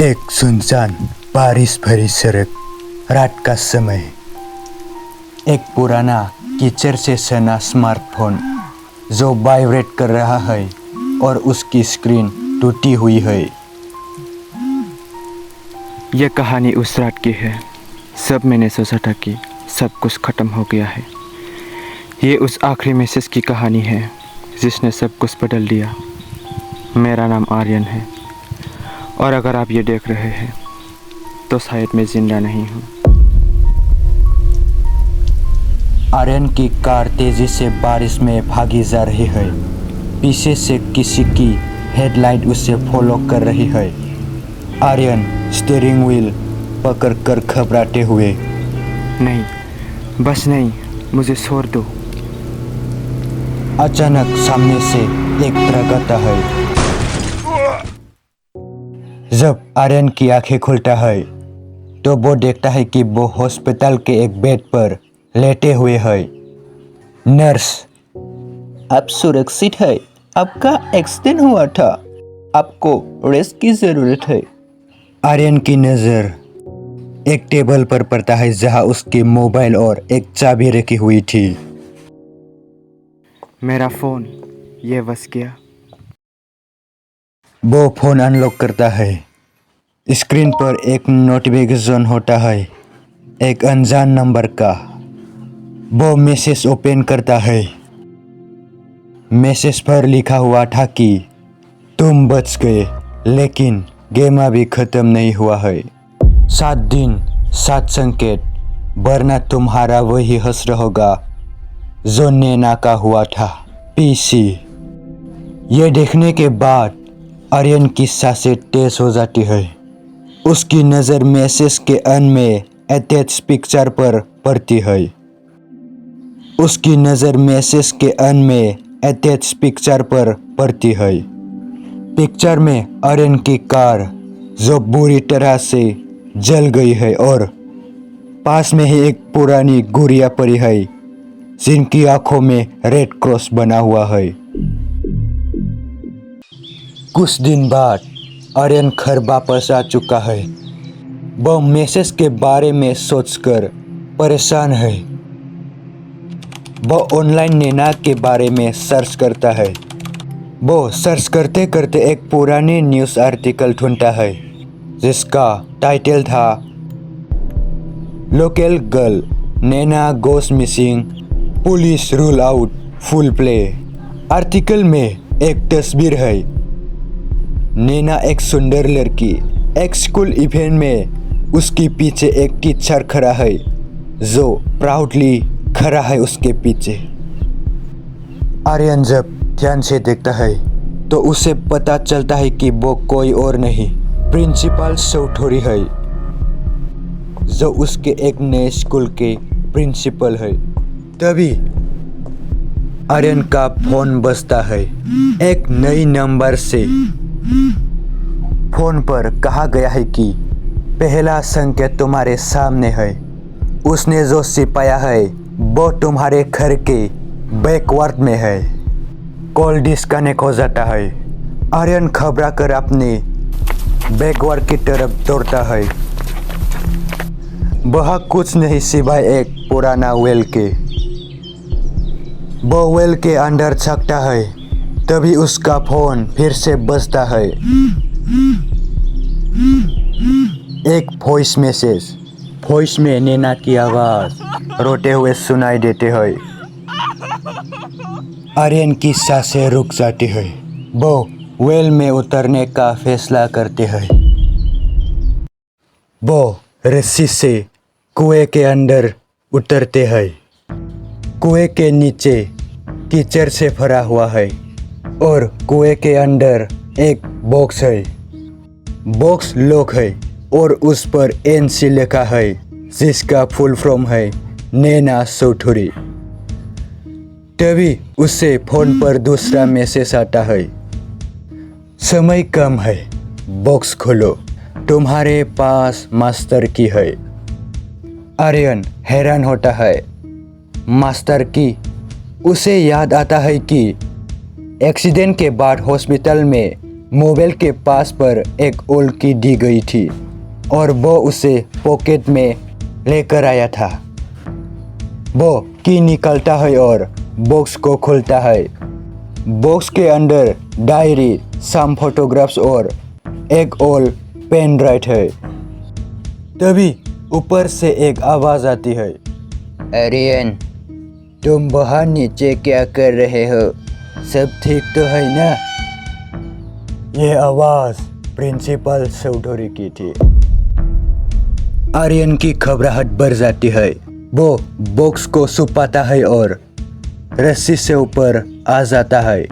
एक सुनसान बारिश भरी सड़क, रात का समय। एक पुराना कीचड़ से सना स्मार्टफोन जो वाइब्रेट कर रहा है और उसकी स्क्रीन टूटी हुई है। यह कहानी उस रात की है। सब मैंने सोचा था कि सब कुछ खत्म हो गया है। ये उस आखिरी मैसेज की कहानी है जिसने सब कुछ बदल दिया। मेरा नाम आर्यन है और अगर आप ये देख रहे हैं तो शायद मैं जिंदा नहीं हूँ। आर्यन की कार तेजी से बारिश में भागी जा रही है। पीछे से किसी की हेडलाइट उसे फॉलो कर रही है। आर्यन स्टीयरिंग व्हील पकड़कर घबराते हुए, नहीं, बस नहीं, मुझे छोड़ दो। अचानक सामने से एक ट्रक आता है। जब आर्यन की आंखें खुलता है तो वो देखता है कि वो हॉस्पिटल के एक बेड पर लेटे हुए है। नर्स, आप सुरक्षित है, आपका एक्सीडेंट हुआ था, आपको रेस्ट की जरूरत है। आर्यन की नजर एक टेबल पर पड़ता है जहां उसके मोबाइल और एक चाबी रखी हुई थी। मेरा फ़ोन ये बस गया। वो फोन अनलॉक करता है। स्क्रीन पर एक नोटिफिकेशन होता है, एक अनजान नंबर का। वो मैसेज ओपन करता है। मैसेज पर लिखा हुआ था कि तुम बच गए, लेकिन गेम अभी खत्म नहीं हुआ है। 7 दिन 7 संकेत, वरना तुम्हारा वही हश्र होगा जो नैना का हुआ था। पीसी। यह देखने के बाद आर्यन की सांसें तेज हो जाती है। उसकी नज़र मैसेज के अंत में अटैच पिक्चर पर पड़ती है। उसकी नज़र मैसेज के अंत में अटैच पिक्चर पर पड़ती है। पिक्चर में आर्यन की कार जो बुरी तरह से जल गई है और पास में ही एक पुरानी गुड़िया पड़ी है जिनकी आंखों में रेड क्रॉस बना हुआ है। कुछ दिन बाद आर्यन घर वापस आ चुका है। वह मैसेज के बारे में सोचकर परेशान है। वह ऑनलाइन नैना के बारे में सर्च करता है। वो सर्च करते करते एक पुरानी न्यूज़ आर्टिकल ढूंढता है जिसका टाइटल था local girl Naina goes missing, police rule out foul play. Article में एक तस्वीर है। नैना एक सुंदर लड़की, एक स्कूल इवेंट में उसके पीछे एक टीचर खड़ा है जो प्राउडली खड़ा है उसके पीछे। आर्यन जब ध्यान से देखता है तो उसे पता चलता है कि वो कोई और नहीं, प्रिंसिपल चौधरी है जो उसके एक नए स्कूल के प्रिंसिपल है। तभी आर्यन का फोन बजता है। एक नई नंबर से फोन पर कहा गया है कि पहला संकेत तुम्हारे सामने है। उसने जो सिपाया है वो तुम्हारे घर के बैकवार्ड में है। कॉल डिस्कनेक्ट हो जाता है। आर्यन घबरा कर अपने बैकवार्ड की तरफ दौड़ता है। वह कुछ नहीं सिवाय एक पुराना वेल के। वो वेल के अंदर झांकता है। तभी उसका फोन फिर से बजता है। एक वॉइस मैसेज। वॉइस में नैना की आवाज रोते हुए सुनाई देती है। आर्यन की सांसें रुक जाती है। वो वेल में उतरने का फैसला करते हैं। वो रस्सी से कुएं के अंदर उतरते हैं। कुएं के नीचे कीचड़ से भरा हुआ है और कुएं के अंदर एक बॉक्स है। बॉक्स लॉक है और उस पर NC लिखा है जिसका फुल फॉर्म है नैना चौधरी। तभी उसे फोन पर दूसरा मैसेज आता है, समय कम है, बॉक्स खोलो, तुम्हारे पास मास्टर की है। आर्यन हैरान होता है। मास्टर की? उसे याद आता है कि एक्सीडेंट के बाद हॉस्पिटल में मोबाइल के पास पर एक ओल्ड की दी गई थी और वो उसे पॉकेट में लेकर आया था। वो की निकालता है और बॉक्स को खोलता है। बॉक्स के अंदर डायरी, सम फोटोग्राफ्स और एक ओल्ड पेन ड्राइव है। तभी ऊपर से एक आवाज आती है, आर्यन, तुम वहाँ नीचे क्या कर रहे हो? सब ठीक तो है ना? ये आवाज प्रिंसिपल चौधरी की थी। आर्यन की घबराहट बढ़ जाती है। वो बॉक्स को छुपाता है और रस्सी से ऊपर आ जाता है।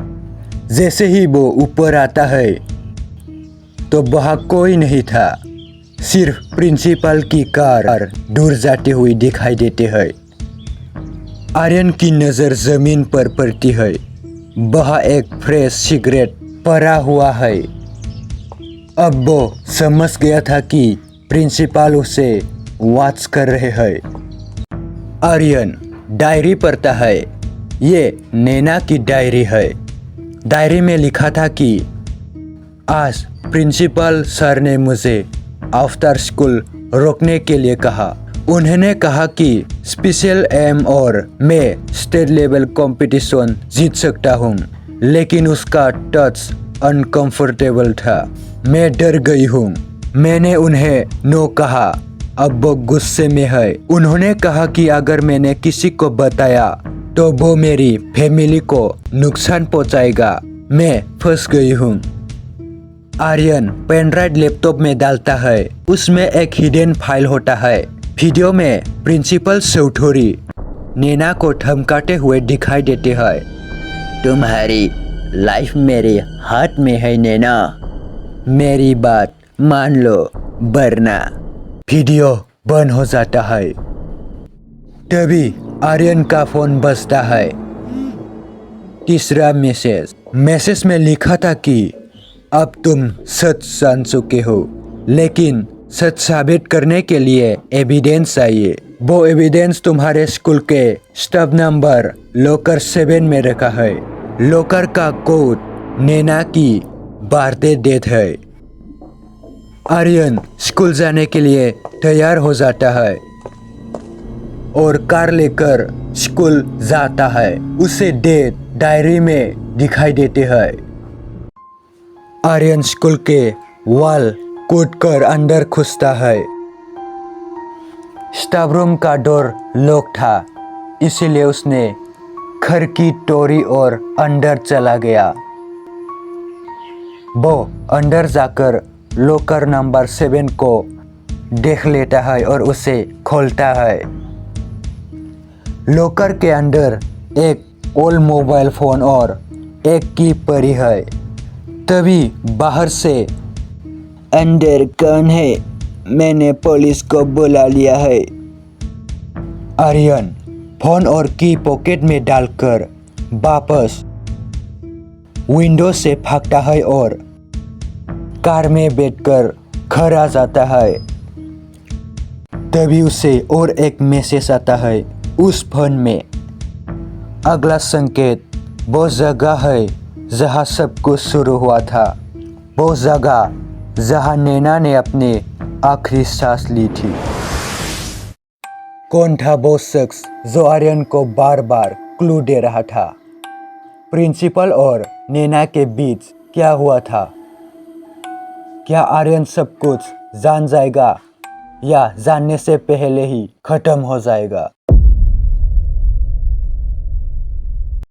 जैसे ही वो ऊपर आता है तो वहाँ कोई नहीं था, सिर्फ प्रिंसिपल की कार दूर जाती हुई दिखाई देती है। आर्यन की नज़र जमीन पर पड़ती है। वहाँ एक फ्रेश सिगरेट पड़ा हुआ है। अब वो समझ गया था कि प्रिंसिपल उसे वॉच कर रहे हैं। आर्यन डायरी पढ़ता है। ये नैना की डायरी है। डायरी में लिखा था कि आज प्रिंसिपल सर ने मुझे आफ्टर स्कूल रोकने के लिए कहा। उन्होंने कहा कि स्पेशल एम और मैं स्टेट लेवल कंपटीशन जीत सकता हूँ, लेकिन उसका टच अनकंफर्टेबल था। मैं डर गई हूँ। मैंने उन्हें नो कहा। अब वो गुस्से में है। उन्होंने कहा कि अगर मैंने किसी को बताया तो वो मेरी फैमिली को नुकसान पहुंचाएगा। मैं फंस गई हूँ। आर्यन पेन ड्राइव लैपटॉप में डालता है। उसमें एक हिडन फाइल होता है। वीडियो में प्रिंसिपल चौधरी नैना को धमकाते हुए दिखाई देते हैं। तुम्हारी लाइफ मेरे हाथ में है नैना, मेरी बात मान लो वरना। वीडियो बंद हो जाता है। तभी आर्यन का फोन बजता है। तीसरा मैसेज में लिखा था कि अब तुम सच जान चुके हो, लेकिन सच साबित करने के लिए एविडेंस चाहिए। वो एविडेंस तुम्हारे स्कूल के स्टफ नंबर लॉकर 7 में रखा है। लॉकर का कोड नैना की बर्थडे डेट है। आर्यन स्कूल जाने के लिए तैयार हो जाता है और कार लेकर स्कूल जाता है। उसे डेट डायरी में दिखाई देते हैं। आर्यन स्कूल के वॉल कूदकर अंदर घुसता है। स्टाफ रूम का डोर लॉक था, इसीलिए उसने घर की तोड़ी और अंदर चला गया। वो अंदर जाकर लॉकर नंबर 7 को देख लेता है और उसे खोलता है। लॉकर के अंदर एक ओल्ड मोबाइल फोन और एक की पड़ी है। तभी बाहर से, अंदर कौन है? मैंने पुलिस को बुला लिया है। आर्यन फोन और की पॉकेट में डालकर वापस विंडो से भागता है और कार में बैठकर घर आ जाता है। तभी उसे और एक मैसेज आता है उस फोन में। अगला संकेत वो जगह है जहाँ सब कुछ शुरू हुआ था। वो जगह जहाँ नैना ने अपनी आखिरी सांस ली थी। कौन था वो शख्स जो आर्यन को बार बार क्लू दे रहा था? प्रिंसिपल और नैना के बीच क्या हुआ था? क्या आर्यन सब कुछ जान जाएगा या जानने से पहले ही खत्म हो जाएगा?